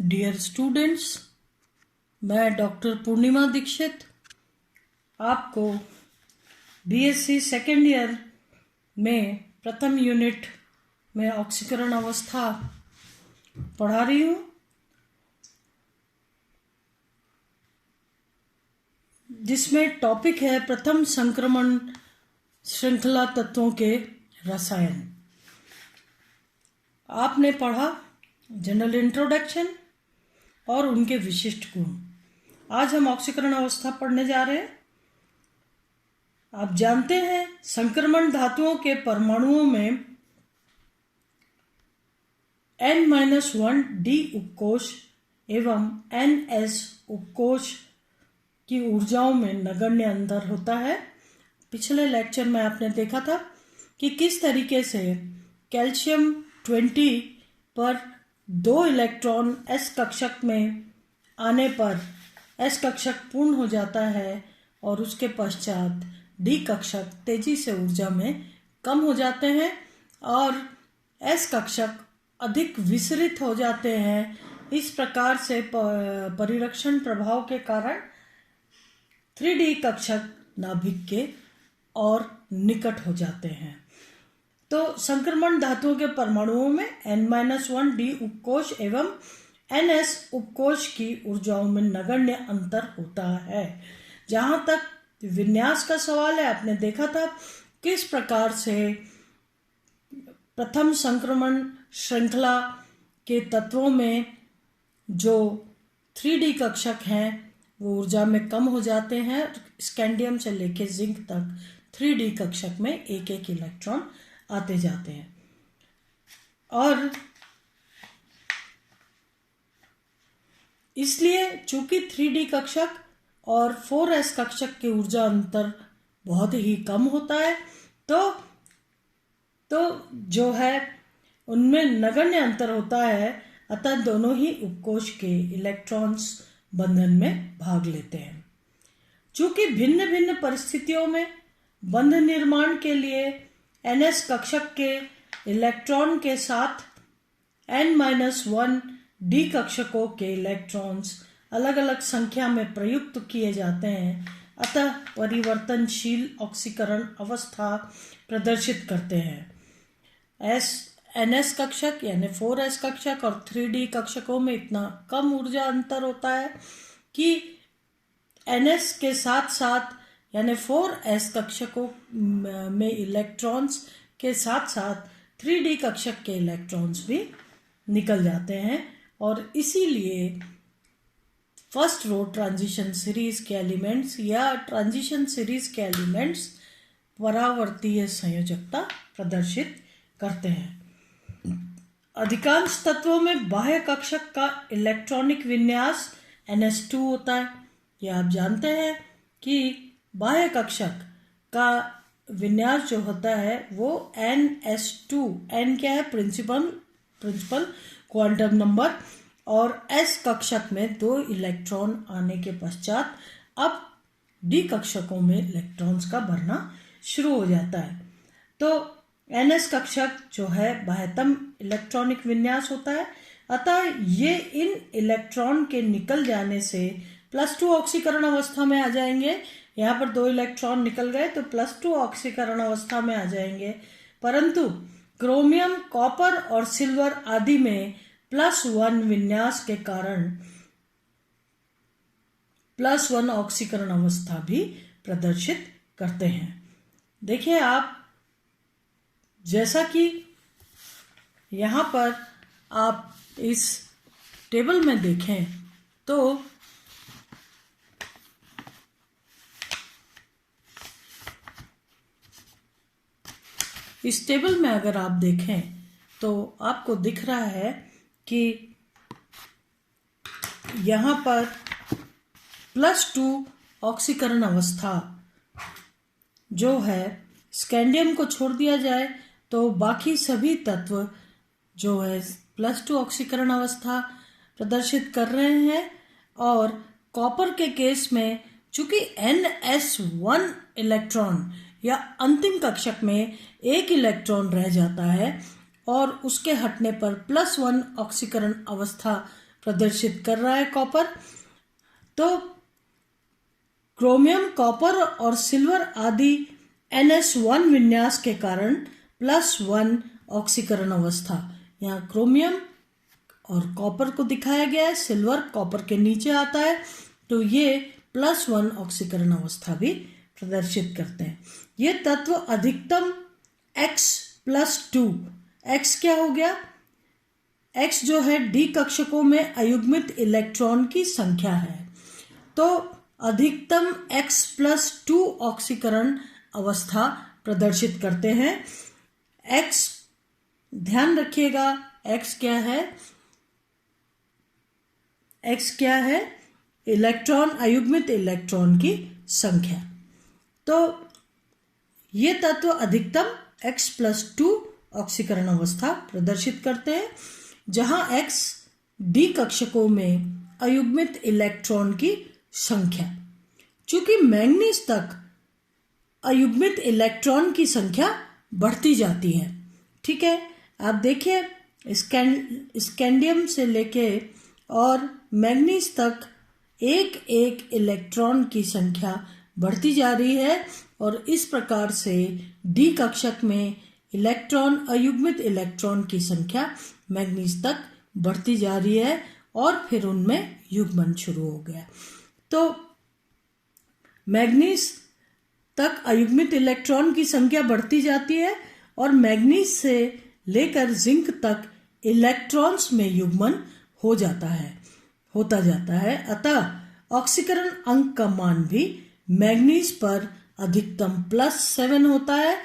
Dear students, मैं doctor पूर्णिमा दीक्षित आपको BSc second year में प्रथम यूनिट में ऑक्सीकरण अवस्था पढ़ा रही हूँ, जिसमें टॉपिक है प्रथम संक्रमण श्रृंखला तत्वों के रसायन। आपने पढ़ा जनरल इंट्रोडक्शन और उनके विशिष्ट गुण। आज हम ऑक्सीकरण अवस्था पढ़ने जा रहे हैं। आप जानते हैं संक्रमण धातुओं के परमाणुओं में N-1 D उपकोष एवं NS उपकोष की ऊर्जाओं में नगण्य अंतर होता है। पिछले लेक्चर में आपने देखा था कि किस तरीके से कैल्शियम 20 पर 2 इलेक्ट्रॉन S कक्षक में आने पर S कक्षक पूर्ण हो जाता है और उसके पश्चात D कक्षक तेजी से ऊर्जा में कम हो जाते हैं और S कक्षक अधिक विसरित हो जाते हैं। इस प्रकार से परिरक्षण प्रभाव के कारण 3D कक्षक नाभिक के और निकट हो जाते हैं। तो संक्रमण धातुओं के परमाणुओं में N-1 D उपकोष एवं NS उपकोष की ऊर्जाओं में नगण्य अंतर होता है। जहां तक विन्यास का सवाल है, आपने देखा था किस प्रकार से प्रथम संक्रमण श्रृंखला के तत्वों में जो 3D कक्षक हैं वो ऊर्जा में कम हो जाते हैं। स्कैंडियम से लेकर जिंक तक 3D कक्षक में एक एक इलेक्ट्रॉन आते जाते हैं और इसलिए चूंकि 3D कक्षक और 4s कक्षक के ऊर्जा अंतर बहुत ही कम होता है तो जो है उनमें नगण्य अंतर होता है। अतः दोनों ही उपकोष के इलेक्ट्रॉन्स बंधन में भाग लेते हैं। चूंकि भिन्न भिन्न परिस्थितियों में बंध निर्माण के लिए NS कक्षक के इलेक्ट्रॉन के साथ N-1 D कक्षकों के इलेक्ट्रॉन्स अलग अलग संख्या में प्रयुक्त किए जाते हैं, अतः परिवर्तनशील ऑक्सीकरण अवस्था प्रदर्शित करते हैं। NS कक्षक यानी 4s कक्षक और 3D कक्षकों में इतना कम ऊर्जा अंतर होता है कि NS के साथ साथ यानी 4s कक्षकों में इलेक्ट्रॉन्स के साथ साथ 3D कक्षक के इलेक्ट्रॉन्स भी निकल जाते हैं और इसीलिए फर्स्ट रो ट्रांजिशन सीरीज के एलिमेंट्स या ट्रांजिशन सीरीज के एलिमेंट्स परावर्तीय संयोजकता प्रदर्शित करते हैं। अधिकांश तत्वों में बाह्य कक्षक का इलेक्ट्रॉनिक विन्यास NS2 होता है। यह आप जानते हैं कि बाह्य कक्षक का विन्यास जो होता है वो NS2, N क्या है, प्रिंसिपल क्वांटम नंबर, और S कक्षक में 2 इलेक्ट्रॉन आने के पश्चात अब D कक्षकों में इलेक्ट्रॉन्स का भरना शुरू हो जाता है। तो NS कक्षक जो है बाह्यतम इलेक्ट्रॉनिक विन्यास होता है, अतः ये इन इलेक्ट्रॉन के निकल जाने से +2 ऑक्सीकरण अवस्था में आ जाएंगे। यहाँ पर 2 इलेक्ट्रॉन निकल गए तो +2 ऑक्सीकरण अवस्था में आ जाएंगे, परंतु क्रोमियम, कॉपर और सिल्वर आदि में +1 विन्यास के कारण +1 ऑक्सीकरण अवस्था भी प्रदर्शित करते हैं। देखिए आप, जैसा कि यहाँ पर आप इस टेबल में देखें तो इस टेबल में अगर आप देखें तो आपको दिख रहा है कि यहाँ पर +2 ऑक्सीकरण अवस्था जो है, स्कैंडियम को छोड़ दिया जाए तो बाकी सभी तत्व जो है +2 ऑक्सीकरण अवस्था प्रदर्शित कर रहे हैं। और कॉपर के केस में चूंकि NS1 इलेक्ट्रॉन या अंतिम कक्षक में 1 इलेक्ट्रॉन रह जाता है और उसके हटने पर +1 ऑक्सीकरण अवस्था प्रदर्शित कर रहा है कॉपर। तो क्रोमियम, कॉपर और सिल्वर आदि NS1 विन्यास के कारण +1 ऑक्सीकरण अवस्था, यहाँ क्रोमियम और कॉपर को दिखाया गया है, सिल्वर कॉपर के नीचे आता है, तो ये +1 ऑक्सीकरण अवस्था भी प्रदर्शित करते हैं। ये तत्व अधिकतम X+2, X क्या हो गया, X जो है D कक्षकों में अयुग्मित इलेक्ट्रॉन की संख्या है। तो अधिकतम X+2 ऑक्सीकरण अवस्था प्रदर्शित करते हैं। X ध्यान रखिएगा, X क्या है, X क्या है, इलेक्ट्रॉन, अयुग्मित इलेक्ट्रॉन की संख्या। तो ये तत्व अधिकतम X+2 ऑक्सीकरण अवस्था प्रदर्शित करते हैं, जहां X D कक्षकों में अयुग्मित इलेक्ट्रॉन की संख्या। चूंकि मैंगनीज तक अयुग्मित इलेक्ट्रॉन की संख्या बढ़ती जाती है, ठीक है। आप देखिए स्कैंडियम से लेके और मैंगनीज तक एक एक इलेक्ट्रॉन की संख्या बढ़ती जा रही है, और इस प्रकार से डी कक्षक में इलेक्ट्रॉन, अयुग्मित इलेक्ट्रॉन की संख्या मैंगनीज तक बढ़ती जा रही है, और फिर उनमें युग्मन शुरू हो गया। तो मैंगनीज तक अयुग्मित इलेक्ट्रॉन की संख्या बढ़ती जाती है, और मैंगनीज से लेकर जिंक तक इलेक्ट्रॉन्स में युग्मन होता जाता है। अतः ऑक्सीकरण अंक का मान भी मैंगनीज पर अधिकतम +7 होता है,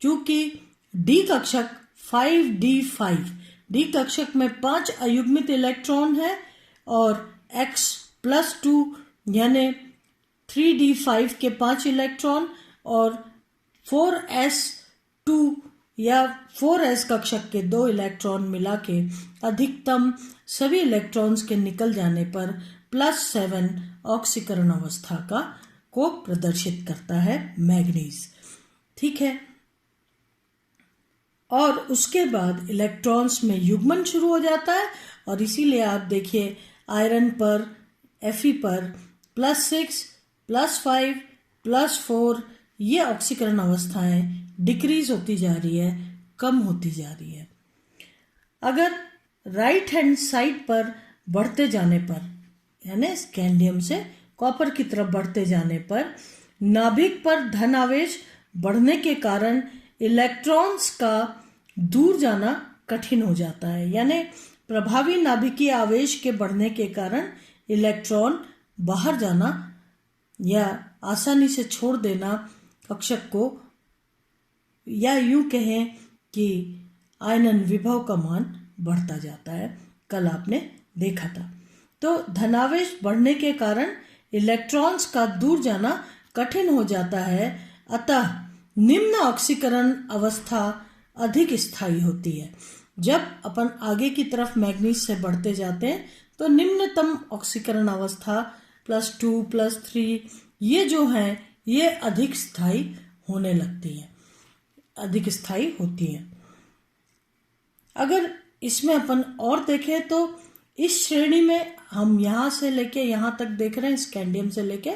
क्योंकि डी कक्षक 5d5, डी कक्षक में 5 अयुग्मित इलेक्ट्रॉन है, और X+2 यानी 3d5 के 5 इलेक्ट्रॉन, और 4s2 या 4s कक्षक के 2 इलेक्ट्रॉन मिला के अधिकतम सभी इलेक्ट्रॉन्स के निकल जाने पर +7 ऑक्सीकरण अवस्था को प्रदर्शित करता है मैंगनीज, ठीक है। और उसके बाद इलेक्ट्रॉन्स में युग्मन शुरू हो जाता है, और इसीलिए आप देखिए आयरन पर, Fe पर +6, +5, +4 ये ऑक्सीकरण अवस्थाएं डिक्रीज होती जा रही है, कम होती जा रही है। अगर राइट हैंड साइड पर बढ़ते जाने पर, यानी स्कैंडियम से कॉपर की तरफ बढ़ते जाने पर, नाभिक पर धन आवेश बढ़ने के कारण इलेक्ट्रॉन्स का दूर जाना कठिन हो जाता है। यानी प्रभावी नाभिकीय आवेश के बढ़ने के कारण इलेक्ट्रॉन बाहर जाना या आसानी से छोड़ देना कक्षक को, या यूं कहें कि आयनन विभव का मान बढ़ता जाता है, कल आपने देखा था। तो धनावेश बढ़ने के कारण इलेक्ट्रॉन्स का दूर जाना कठिन हो जाता है, अतः निम्न ऑक्सीकरण अवस्था अधिक स्थायी होती है। जब अपन आगे की तरफ मैंगनीज से बढ़ते जाते हैं तो निम्नतम ऑक्सीकरण अवस्था +2, +3 ये जो हैं ये अधिक स्थायी होने लगती है, अधिक स्थायी होती है। अगर इसमें अपन और देखें तो इस श्रेणी में हम यहाँ से लेके यहाँ तक देख रहे हैं, स्कैंडियम से लेके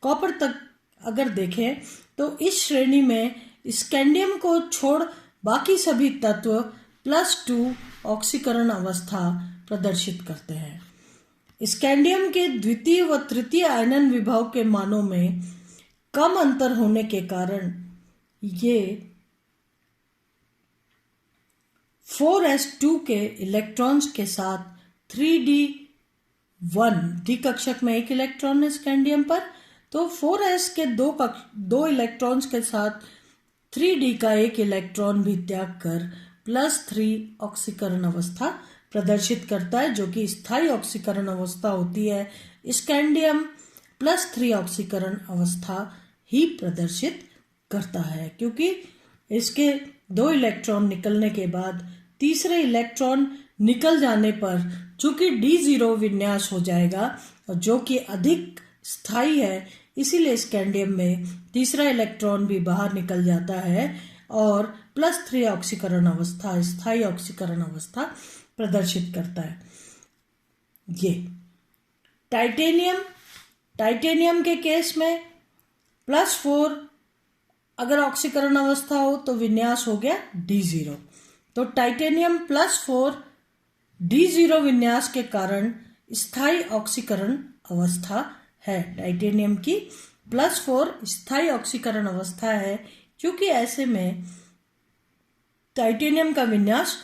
कॉपर तक अगर देखें तो इस श्रेणी में स्कैंडियम को छोड़ बाकी सभी तत्व +2 ऑक्सीकरण अवस्था प्रदर्शित करते हैं। स्कैंडियम के द्वितीय व तृतीय आयनन विभव के मानों में कम अंतर होने के कारण ये 4s2 के इलेक्ट्रॉन्स के साथ 3d1, डी कक्षक में एक इलेक्ट्रॉन है स्कैंडियम पर, तो 4s के दो इलेक्ट्रॉन्स के साथ 3d का एक इलेक्ट्रॉन भी त्याग कर +3 ऑक्सीकरण अवस्था प्रदर्शित करता है, जो कि स्थायी ऑक्सीकरण अवस्था होती है। स्कैंडियम +3 ऑक्सीकरण अवस्था ही प्रदर्शित करता है, क्योंकि इसके 2 इलेक्ट्रॉन निकलने के बाद तीसरे इलेक्ट्रॉन निकल जाने पर चूंकि D0 विन्यास हो जाएगा, और जो कि अधिक स्थायी है, इसीलिए स्कैंडियम में तीसरा इलेक्ट्रॉन भी बाहर निकल जाता है और +3 ऑक्सीकरण अवस्था, स्थायी ऑक्सीकरण अवस्था प्रदर्शित करता है। ये टाइटेनियम के केस में +4 अगर ऑक्सीकरण अवस्था हो तो विन्यास हो गया D0। तो टाइटेनियम +4 D0 विन्यास के कारण स्थायी ऑक्सीकरण अवस्था है। टाइटेनियम की +4 स्थायी ऑक्सीकरण अवस्था है, क्योंकि ऐसे में टाइटेनियम का विन्यास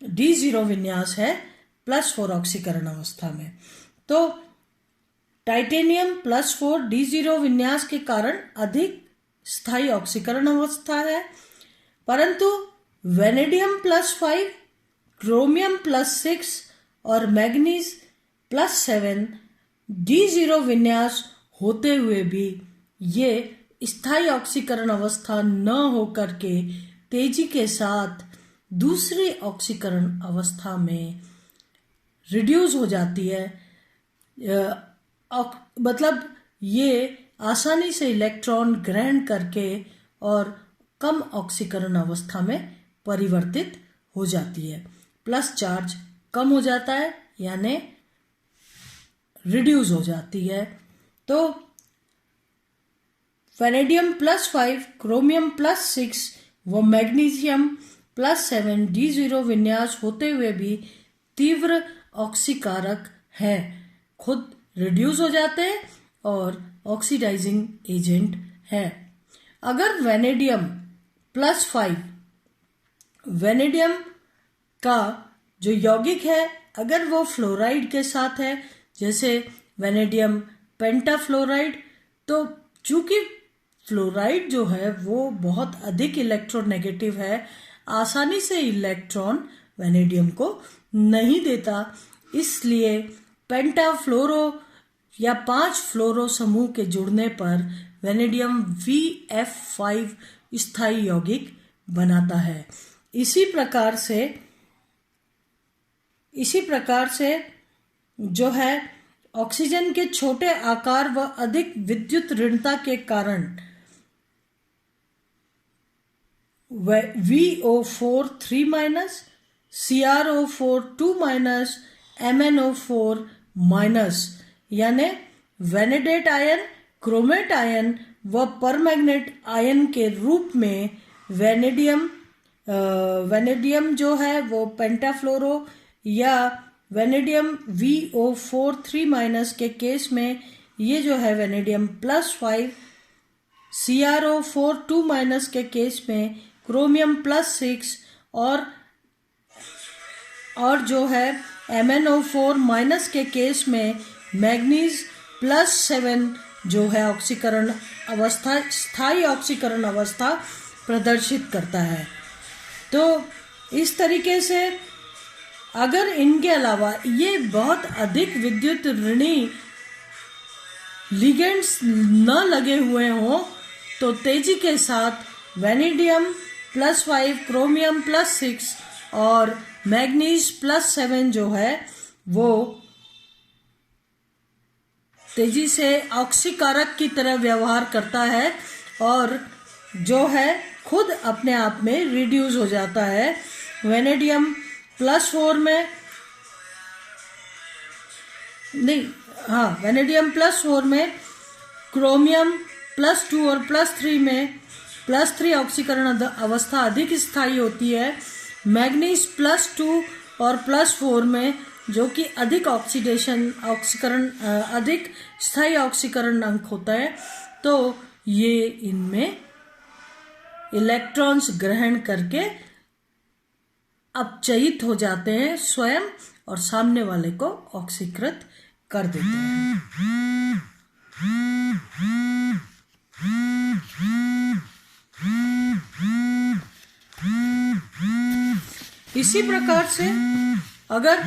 D0 विन्यास है +4 ऑक्सीकरण अवस्था में। तो टाइटेनियम +4 D0 विन्यास के कारण अधिक स्थायी ऑक्सीकरण अवस्था है, परंतु वेनेडियम +5, क्रोमियम +6 और मैग्नीज +7 D0 विन्यास होते हुए भी ये स्थायी ऑक्सीकरण अवस्था न होकर के तेजी के साथ दूसरी ऑक्सीकरण अवस्था में रिड्यूस हो जाती है। मतलब ये आसानी से इलेक्ट्रॉन ग्रहण करके और कम ऑक्सीकरण अवस्था में परिवर्तित हो जाती है। प्लस चार्ज कम हो जाता है, यानी रिड्यूस हो जाती है। तो वेनेडियम +5, क्रोमियम +6 व मैग्नीशियम +7 D0 विन्यास होते हुए भी तीव्र ऑक्सीकारक है, खुद रिड्यूस हो जाते हैं और ऑक्सीडाइजिंग एजेंट है। अगर वेनेडियम +5, वेनेडियम का जो यौगिक है अगर वो फ्लोराइड के साथ है, जैसे वेनेडियम पेंटाफ्लोराइड, तो चूंकि फ्लोराइड जो है वो बहुत अधिक इलेक्ट्रोनेगेटिव है, आसानी से इलेक्ट्रॉन वेनेडियम को नहीं देता, इसलिए पेंटाफ्लोरो या 5 फ्लोरो समूह के जुड़ने पर वेनेडियम VF5 स्थायी यौगिक बनाता है। इसी प्रकार से जो है ऑक्सीजन के छोटे आकार व अधिक विद्युत ऋणता के कारण VO4 3-, CrO4 2-, MnO4- यानी वेनेडेट आयन, क्रोमेट आयन व परमैग्नेट आयन के रूप में वेनेडियम जो है वो पेंटाफ्लोरो या वेनेडियम VO4 3- के केस में ये जो है वेनेडियम +5, CrO4 2- के केस में क्रोमियम +6 और जो है MnO4- के केस में मैग्नीज +7 जो है ऑक्सीकरण अवस्था, स्थायी ऑक्सीकरण अवस्था प्रदर्शित करता है। तो इस तरीके से अगर इनके अलावा ये बहुत अधिक विद्युत ऋणी लिगेंड्स न लगे हुए हों तो तेजी के साथ वेनेडियम +5, क्रोमियम +6 और मैग्नीज +7 जो है वो तेजी से ऑक्सीकारक की तरह व्यवहार करता है और जो है खुद अपने आप में रिड्यूस हो जाता है। वेनेडियम +4 में वेनेडियम +4 में क्रोमियम +2 और +3 में +3 ऑक्सीकरण अवस्था अधिक स्थायी होती है। मैग्नीज +2 और +4 में जो कि अधिक अधिक स्थायी ऑक्सीकरण अंक होता है, तो ये इनमें इलेक्ट्रॉन्स ग्रहण करके अपचयित हो जाते हैं स्वयं और सामने वाले को ऑक्सीकृत कर देते हैं। इसी प्रकार से अगर